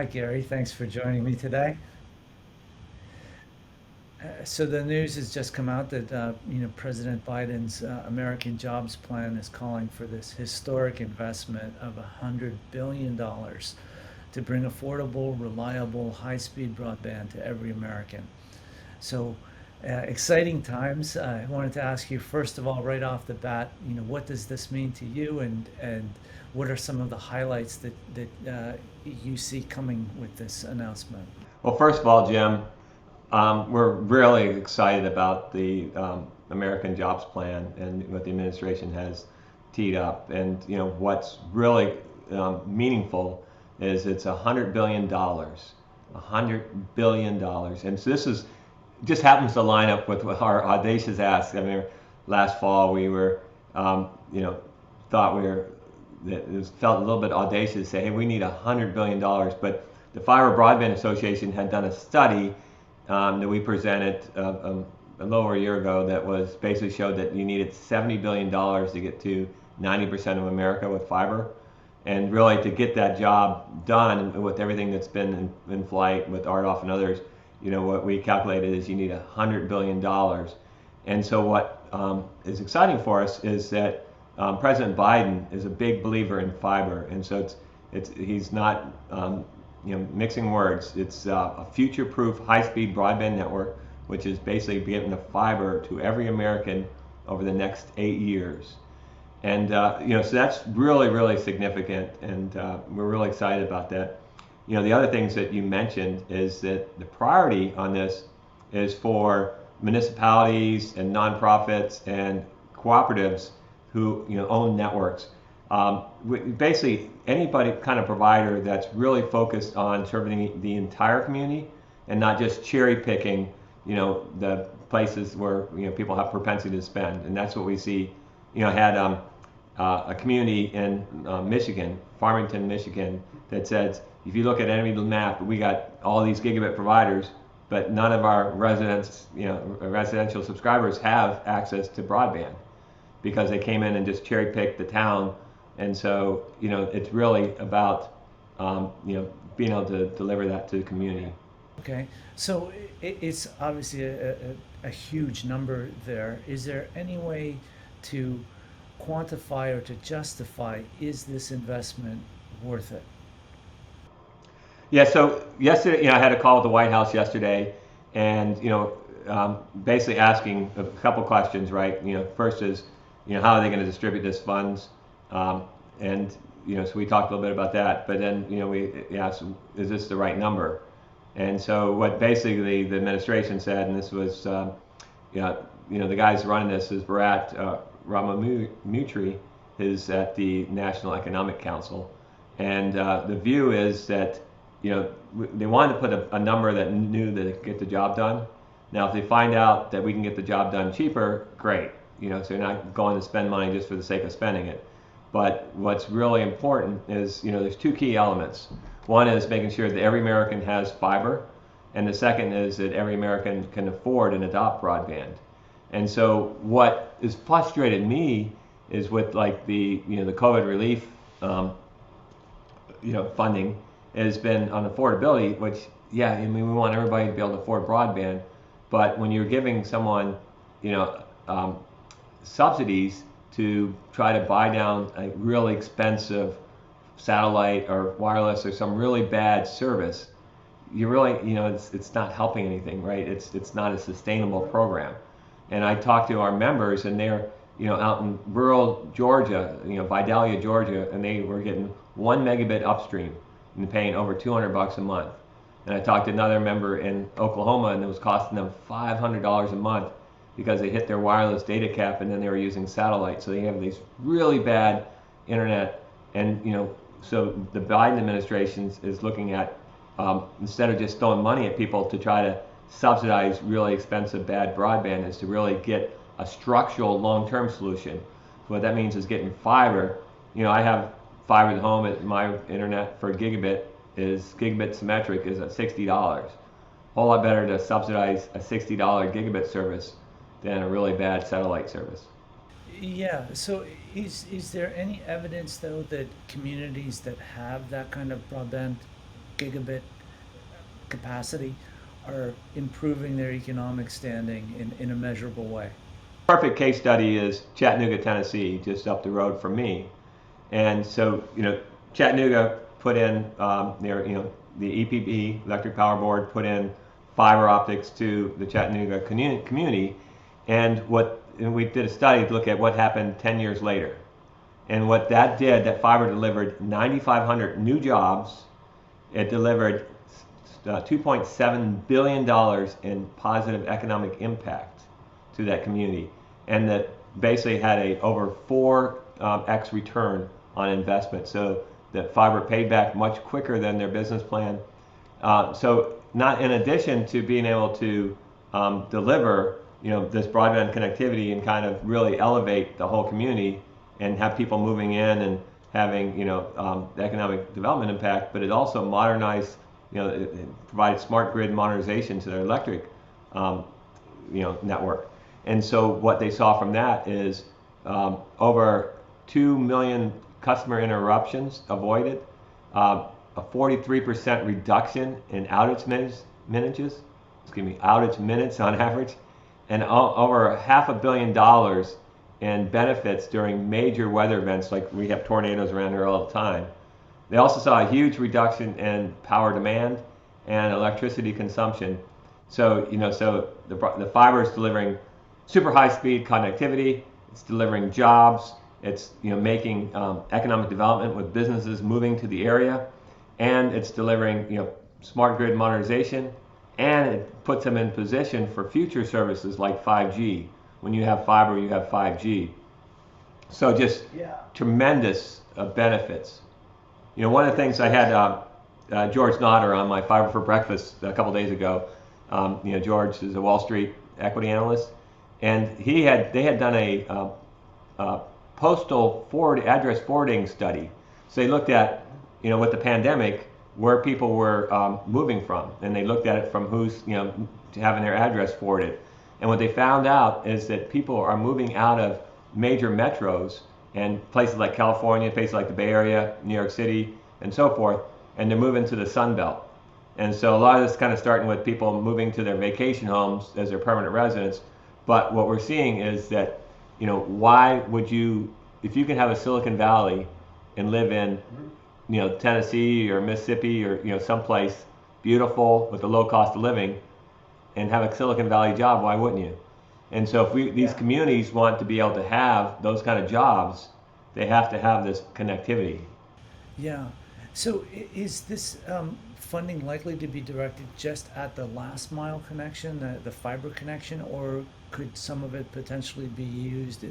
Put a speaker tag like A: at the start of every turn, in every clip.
A: Hi, Gary. Thanks for joining me today. So the news has just come out that President Biden's American Jobs Plan is calling for this historic investment of $100 billion to bring affordable, reliable, high-speed broadband to every American. So exciting times. I wanted to ask you first of all, right off the bat, what does this mean to you, and what are some of the highlights that you see coming with this announcement?
B: Well, first of all, Jim, we're really excited about the American Jobs Plan and what the administration has teed up. And what's really meaningful is it's $100 billion, $100 billion, and so this is just happens to line up with our audacious ask. I mean, last fall we were, thought we were, it felt a little bit audacious to say, hey, we need $100 billion, but the Fiber Broadband Association had done a study that we presented a little over a year ago that was basically showed that you needed $70 billion to get to 90% of America with fiber. And really to get that job done with everything that's been in flight with RDOF and others, what we calculated is you need $100 billion. And so what is exciting for us is that President Biden is a big believer in fiber. And so he's not mixing words. It's a future-proof high-speed broadband network, which is basically getting the fiber to every American over the next 8 years. And so that's really, really significant, and we're really excited about that. The other things that you mentioned is that the priority on this is for municipalities and nonprofits and cooperatives who own networks. Basically, anybody kind of provider that's really focused on serving the entire community and not just cherry picking, the places where people have propensity to spend, and that's what we see. Had a community in Michigan, Farmington, Michigan, that says if you look at any map, we got all these gigabit providers, but none of our residents, residential subscribers have access to broadband because they came in and just cherry picked the town. And so, it's really about, being able to deliver that to the community.
A: Okay, so it's obviously a huge number there. Is there any way to quantify or to justify, is this investment worth it?
B: Yeah, so yesterday, I had a call with the White House yesterday, and basically asking a couple questions, right? First is, how are they going to distribute this funds? And so we talked a little bit about that, but then we asked, is this the right number? And so what basically the administration said, and this was, the guys running this is Bharat Ramamurthy, is at the National Economic Council, and the view is that they wanted to put a number that knew that it could get the job done. Now, if they find out that we can get the job done cheaper, great. So you're not going to spend money just for the sake of spending it. But what's really important is, there's two key elements. One is making sure that every American has fiber, and the second is that every American can afford and adopt broadband. And so what has frustrated me is with like the COVID relief funding has been on affordability, which we want everybody to be able to afford broadband, but when you're giving someone subsidies to try to buy down a really expensive satellite or wireless or some really bad service, you really it's not helping anything, right? It's not a sustainable program. And I talked to our members, and they're out in rural Georgia, Vidalia, Georgia, and they were getting 1 megabit upstream and paying over $200 a month. And I talked to another member in Oklahoma, and it was costing them $500 a month because they hit their wireless data cap, and then they were using satellite. So they have these really bad internet, and so the Biden administration is looking at instead of just throwing money at people to try to subsidize really expensive bad broadband, is to really get a structural long-term solution. What that means is getting fiber. I have fiber at home. At my internet for gigabit symmetric is at $60. A whole lot better to subsidize a $60 gigabit service than a really bad satellite service.
A: Yeah, so is there any evidence though that communities that have that kind of broadband gigabit capacity are improving their economic standing in a measurable way.
B: Perfect case study is Chattanooga, Tennessee, just up the road from me. And so, Chattanooga put in the EPB, Electric Power Board, put in fiber optics to the Chattanooga community, and we did a study to look at what happened 10 years later. And what that did, that fiber delivered 9,500 new jobs. It delivered $2.7 billion in positive economic impact to that community, and that basically had a over 4x return on investment. So that fiber paid back much quicker than their business plan. So not in addition to being able to deliver this broadband connectivity and kind of really elevate the whole community and have people moving in and having the economic development impact, but it also modernized, it provided smart grid modernization to their electric network. And so what they saw from that is over 2 million customer interruptions avoided, a 43% reduction in outage minutes on average, and over $500 million in benefits during major weather events, like we have tornadoes around here all the time. They also saw a huge reduction in power demand and electricity consumption. So the fiber is delivering super high speed connectivity. It's delivering jobs. It's making economic development with businesses moving to the area, and it's delivering smart grid modernization, and it puts them in position for future services like 5G. When you have fiber, you have 5G. So just tremendous benefits. One of the things I had George Nodder on my Fiber for Breakfast a couple days ago. George is a Wall Street equity analyst, and they had done a postal address forwarding study. So they looked at with the pandemic where people were moving from, and they looked at it from who's having their address forwarded. And what they found out is that people are moving out of major metros and places like California, places like the Bay Area, New York City, and so forth, and they're moving to the Sun Belt. And so a lot of this kind of starting with people moving to their vacation homes as their permanent residence. But what we're seeing is that, why would you, if you can have a Silicon Valley and live in, Tennessee or Mississippi or someplace beautiful with a low cost of living, and have a Silicon Valley job, why wouldn't you? And so if these communities want to be able to have those kind of jobs, they have to have this connectivity.
A: Yeah. So is this funding likely to be directed just at the last mile connection, the fiber connection, or could some of it potentially be used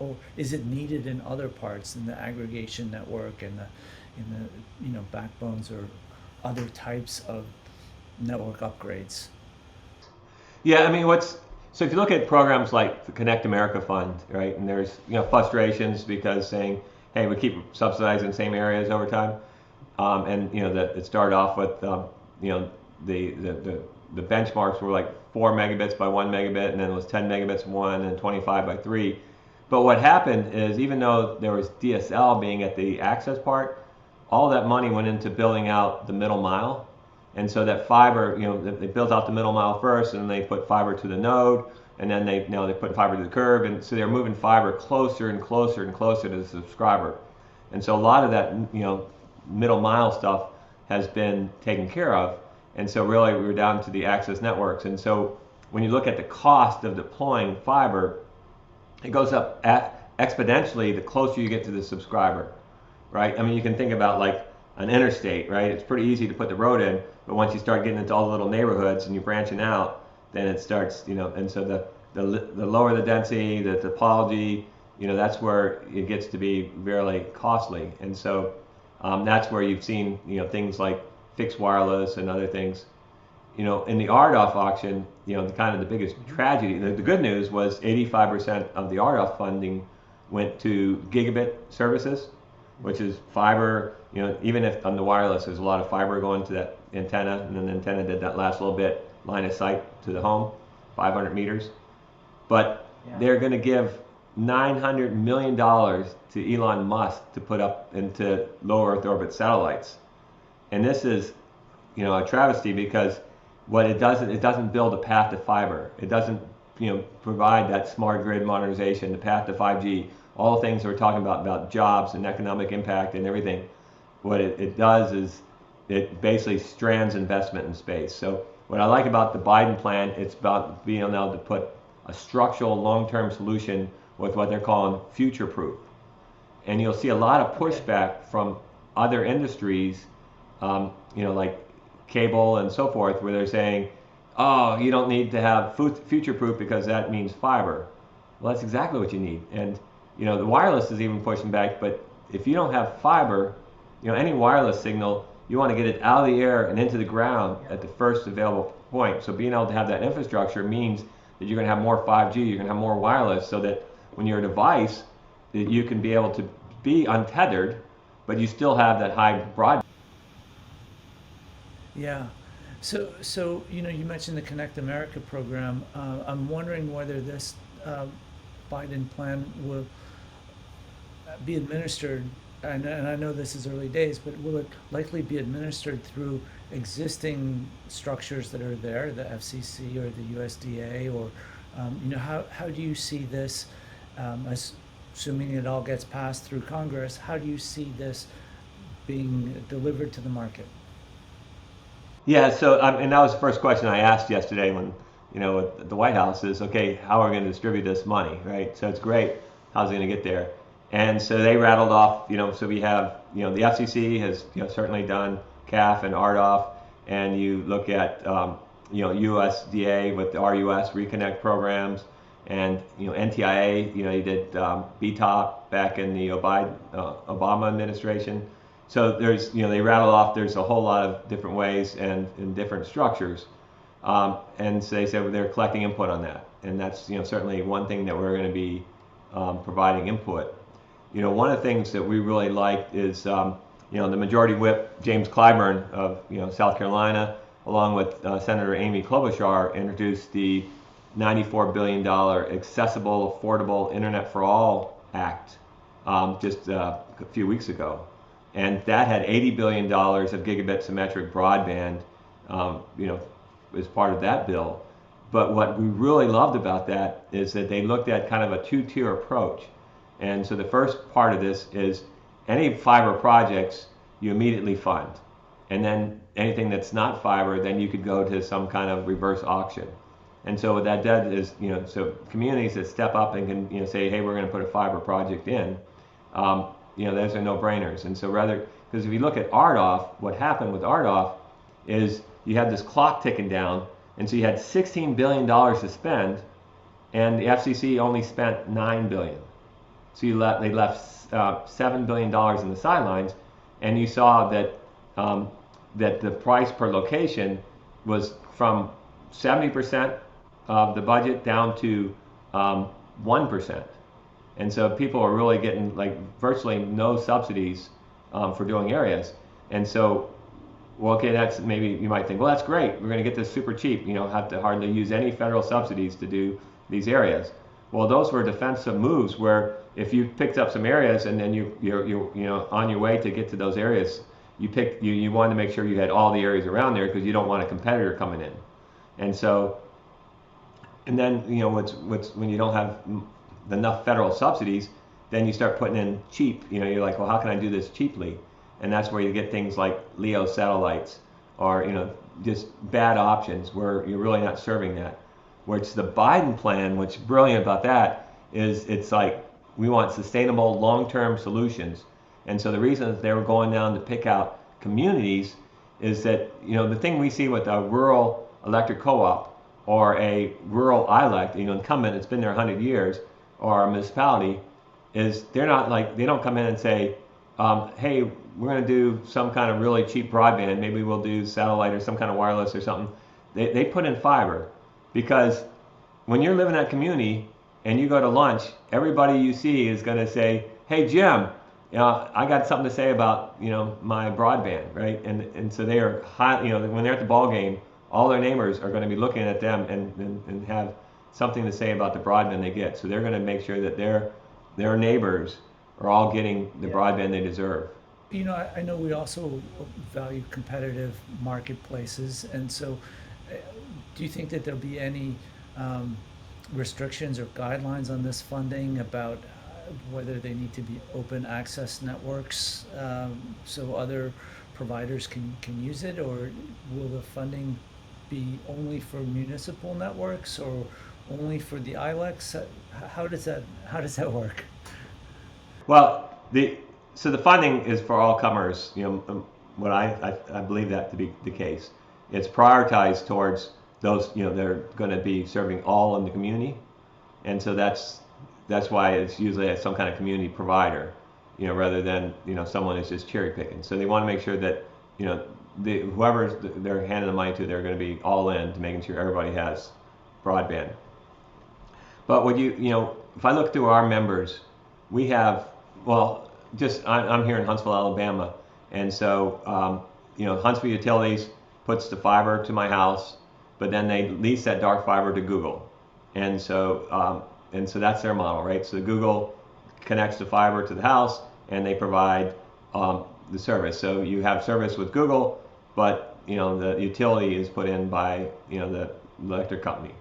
A: or is it needed in other parts, in the aggregation network and in the backbones or other types of network upgrades?
B: Yeah, I mean, so if you look at programs like the Connect America Fund, right, and there's frustrations because saying, hey, we keep subsidizing the same areas over time, and that it started off with the benchmarks were like 4 megabits by 1 megabit, and then it was 10 megabits by 1 and 25 by 3. But what happened is, even though there was DSL being at the access part, all that money went into building out the middle mile. And so that fiber, they built out the middle mile first, and then they put fiber to the node, and then they put fiber to the curb, and so they're moving fiber closer and closer and closer to the subscriber. And so a lot of that, middle mile stuff has been taken care of, and so really we're down to the access networks. And so when you look at the cost of deploying fiber, it goes up exponentially the closer you get to the subscriber, right? I mean, you can think about like an interstate, right? It's pretty easy to put the road in, but once you start getting into all the little neighborhoods and you're branching out, then it starts, and so the lower the density, the topology, that's where it gets to be really costly. And so that's where you've seen, things like fixed wireless and other things. In the RDOF auction, the biggest tragedy, the good news was 85% of the RDOF funding went to gigabit services, which is fiber. Even if on the wireless, there's a lot of fiber going to that antenna, and then the antenna did that last little bit, line of sight to the home, 500 meters. But they're going to give $900 million to Elon Musk to put up into low Earth orbit satellites. And this is a travesty, because what it doesn't build a path to fiber. It doesn't provide that smart grid modernization, the path to 5G, all the things we're talking about jobs and economic impact and everything. What it does is it basically strands investment in space. So what I like about the Biden plan, it's about being able to put a structural long-term solution with what they're calling future-proof. And you'll see a lot of pushback from other industries, like cable and so forth, where they're saying, oh, you don't need to have future-proof because that means fiber. Well, that's exactly what you need. And the wireless is even pushing back, but if you don't have fiber, any wireless signal, you want to get it out of the air and into the ground at the first available point. So being able to have that infrastructure means that you're going to have more 5G, you're going to have more wireless, so that when you're a device, that you can be able to be untethered, but you still have that high broadband.
A: Yeah. So you mentioned the Connect America program. I'm wondering whether this Biden plan will be administered, and I know this is early days, but will it likely be administered through existing structures that are there, the FCC or the USDA, or how do you see this, assuming it all gets passed through Congress, how do you see this being delivered to the market?
B: Yeah, so and that was the first question I asked yesterday when, at the White House is, okay, how are we going to distribute this money, right? So it's great, how's it going to get there? And so they rattled off, so we have, the FCC has, certainly done CAF and RDOF, and you look at, USDA with the RUS Reconnect programs, and, NTIA, you did BTOP back in the Obama administration. So there's, they rattle off, there's a whole lot of different ways and in different structures. And so they said they're collecting input on that. And that's, certainly one thing that we're going to be providing input. One of the things that we really liked is, the Majority Whip, James Clyburn of, South Carolina, along with Senator Amy Klobuchar, introduced the $94 billion Accessible, Affordable Internet for All Act just a few weeks ago. And that had $80 billion of gigabit symmetric broadband, as part of that bill. But what we really loved about that is that they looked at kind of a two-tier approach. And so the first part of this is any fiber projects you immediately fund. And then anything that's not fiber, then you could go to some kind of reverse auction. And so what that does is, so communities that step up and can, say, hey, we're going to put a fiber project in, those are no-brainers. And so rather, because if you look at RDOF, what happened with RDOF is you had this clock ticking down, and so you had $16 billion to spend, and the FCC only spent $9 billion. So they left $7 billion in the sidelines, and you saw that that the price per location was from 70% of the budget down to 1%. And so people are really getting virtually no subsidies for doing areas. And so, well, okay, that's maybe you might think, well, that's great. We're going to get this super cheap. You don't have to hardly use any federal subsidies to do these areas. Well, those were defensive moves where if you picked up some areas and then you're on your way to get to those areas, you wanted to make sure you had all the areas around there because you don't want a competitor coming in. And so, and then what's when you don't have enough federal subsidies, then you start putting in cheap. You're like, well, how can I do this cheaply? And that's where you get things like LEO satellites or just bad options where you're really not serving that. Which the Biden plan, what's brilliant about that is it's like we want sustainable long-term solutions. And so the reason that they were going down to pick out communities is that the thing we see with a rural electric co-op or a rural ILEC, incumbent, it's been there 100 years, or a municipality, is they don't come in and say, hey, we're going to do some kind of really cheap broadband, maybe we'll do satellite or some kind of wireless or something. They put in fiber, because when you're living in that community and you go to lunch, everybody you see is going to say, hey, Jim, I got something to say about my broadband, right? And so they are high, when they're at the ball game, all their neighbors are going to be looking at them and have something to say about the broadband they get. So they're going to make sure that their neighbors are all getting the broadband they deserve.
A: I know we also value competitive marketplaces, and so uh, do you think that there'll be any um, restrictions or guidelines on this funding about whether they need to be open access networks so other providers can use it, or will the funding be only for municipal networks or only for the ILECs? How does that work?
B: Well, the funding is for all comers. What I believe that to be the case. It's prioritized towards those they're going to be serving all in the community, and so that's why it's usually some kind of community provider, rather than someone is just cherry picking. So they want to make sure that whoever they're handing the money to, they're going to be all in to making sure everybody has broadband. But what if I look through our members, we have, well, I'm here in Huntsville, Alabama, and so Huntsville Utilities puts the fiber to my house, but then they lease that dark fiber to Google, and so that's their model, right? So Google connects the fiber to the house, and they provide the service. So you have service with Google, but the utility is put in by the electric company.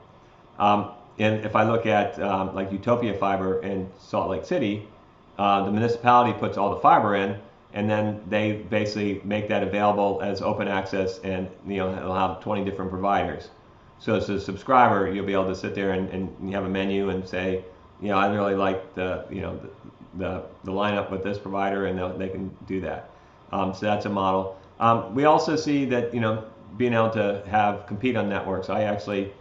B: And if I look at like Utopia Fiber in Salt Lake City, the municipality puts all the fiber in, and then they basically make that available as open access, and it'll have 20 different providers. So as a subscriber, you'll be able to sit there and you have a menu and say, I really like the lineup with this provider, and they can do that. So that's a model. We also see that being able to compete on networks. I actually,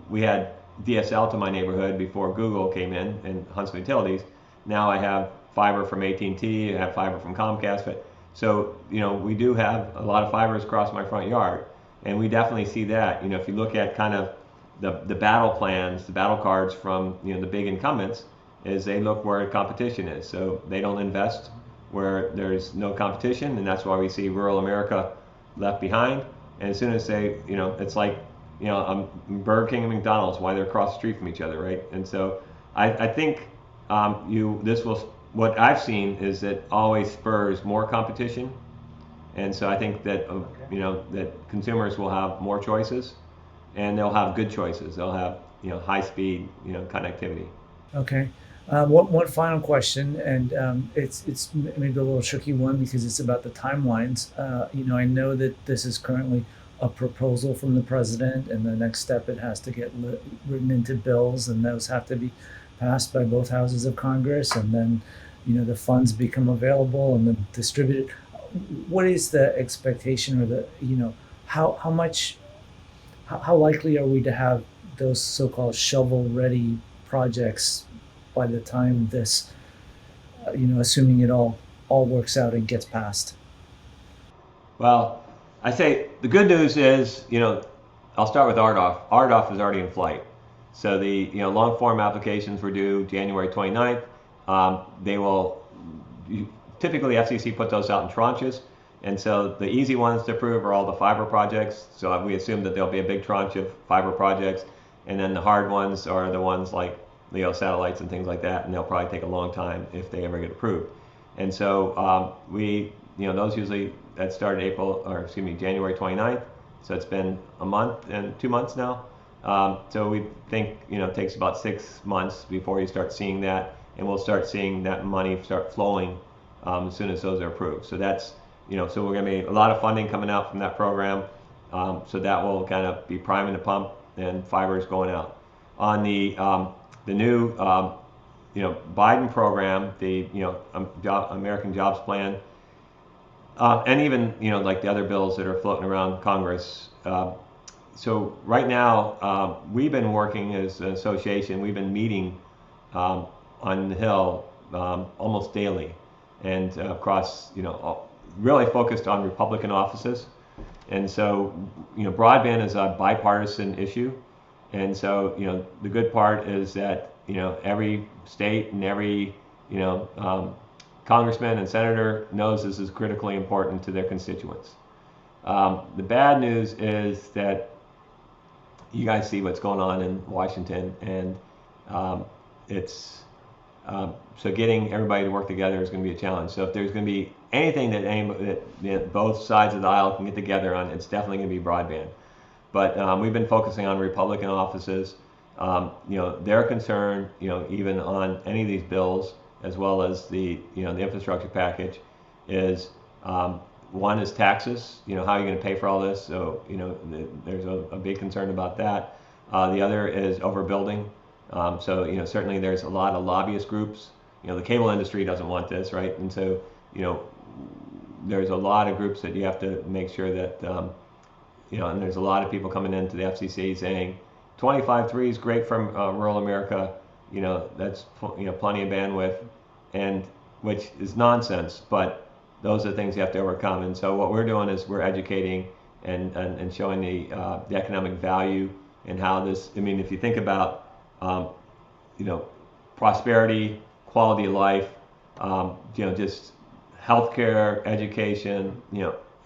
B: we had DSL to my neighborhood before Google came in and Huntsville Utilities. Now I have fiber from AT&T, I have fiber from Comcast. But so we do have a lot of fibers across my front yard, and we definitely see that. If you look at kind of the battle plans, the battle cards from the big incumbents, is they look where competition is. So they don't invest where there's no competition, and that's why we see rural America left behind. And as soon as they, it's like Burger King and McDonald's, why they're across the street from each other, right? And so I think what I've seen is that always spurs more competition, and so I think that that consumers will have more choices, and they'll have good choices. They'll have high speed connectivity.
A: Okay. One final question, and it's maybe a little tricky one because it's about the timelines. I know that this is currently a proposal from the president, and the next step it has to get written into bills, and those have to be passed by both houses of Congress, and then the funds become available and then distributed. What is the expectation, or the how much how likely are we to have those so-called shovel-ready projects by the time this, assuming it all works out and gets passed?
B: Well, I say the good news is, I'll start with RDOF. RDOF is already in flight. So the long form applications were due January 29th. They will typically FCC put those out in tranches, and so the easy ones to approve are all the fiber projects. So we assume that there'll be a big tranche of fiber projects, and then the hard ones are the ones like LEO satellites and things like that, and they'll probably take a long time if they ever get approved. And so those usually that started January 29th. So it's been a month and 2 months now. So we think it takes about 6 months before you start seeing that, and we'll start seeing that money start flowing as soon as those are approved. So that's so we're going to be a lot of funding coming out from that program. So that will kind of be priming the pump, and fiber is going out. On the new Biden program, the American Jobs Plan, and even like the other bills that are floating around Congress. So right now, we've been working as an association. We've been meeting on the Hill almost daily, and across really focused on Republican offices. And so broadband is a bipartisan issue. And so the good part is that every state and every congressman and senator knows this is critically important to their constituents. The bad news is that you guys see what's going on in Washington, and it's So getting everybody to work together is going to be a challenge. So if there's going to be anything that both sides of the aisle can get together on, it's definitely going to be broadband. But we've been focusing on Republican offices. Their concern, even on any of these bills, as well as the infrastructure package, is one is taxes. How are you going to pay for all this? So there's a big concern about that. The other is overbuilding. So certainly there's a lot of lobbyist groups. The cable industry doesn't want this, right? And so there's a lot of groups that you have to make sure that and there's a lot of people coming into the FCC saying 25.3 is great from rural America. That's plenty of bandwidth, and which is nonsense. But those are the things you have to overcome. And so what we're doing is we're educating and showing the economic value and how this. I mean, if you think about prosperity, quality of life, just healthcare, education,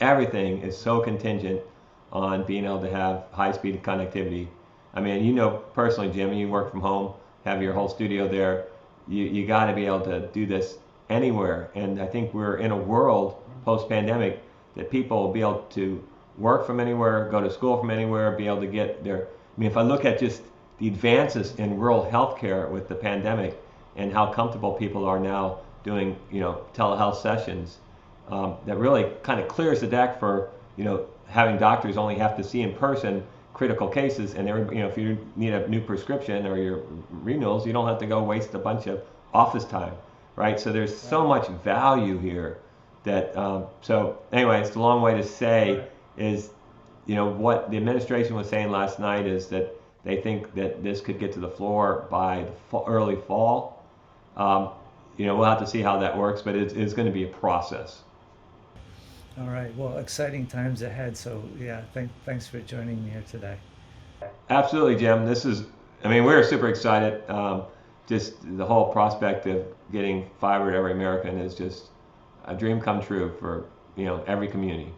B: everything is so contingent on being able to have high-speed connectivity. I mean, personally, Jim, you work from home, have your whole studio there. You got to be able to do this anywhere. And I think we're in a world post-pandemic that people will be able to work from anywhere, go to school from anywhere, be able to get their. I mean, if I look at just the advances in rural healthcare with the pandemic and how comfortable people are now doing, telehealth sessions, that really kind of clears the deck for, having doctors only have to see in person critical cases, and if you need a new prescription or your renewals, you don't have to go waste a bunch of office time, right? So there's so much value here that. So anyway, it's a long way to say is, what the administration was saying last night is that they think that this could get to the floor by early fall. We'll have to see how that works, but it's going to be a process.
A: All right. Well, exciting times ahead. So yeah, thanks for joining me here today.
B: Absolutely, Jim. We're super excited. Just the whole prospect of getting fiber to every American is just a dream come true for every community.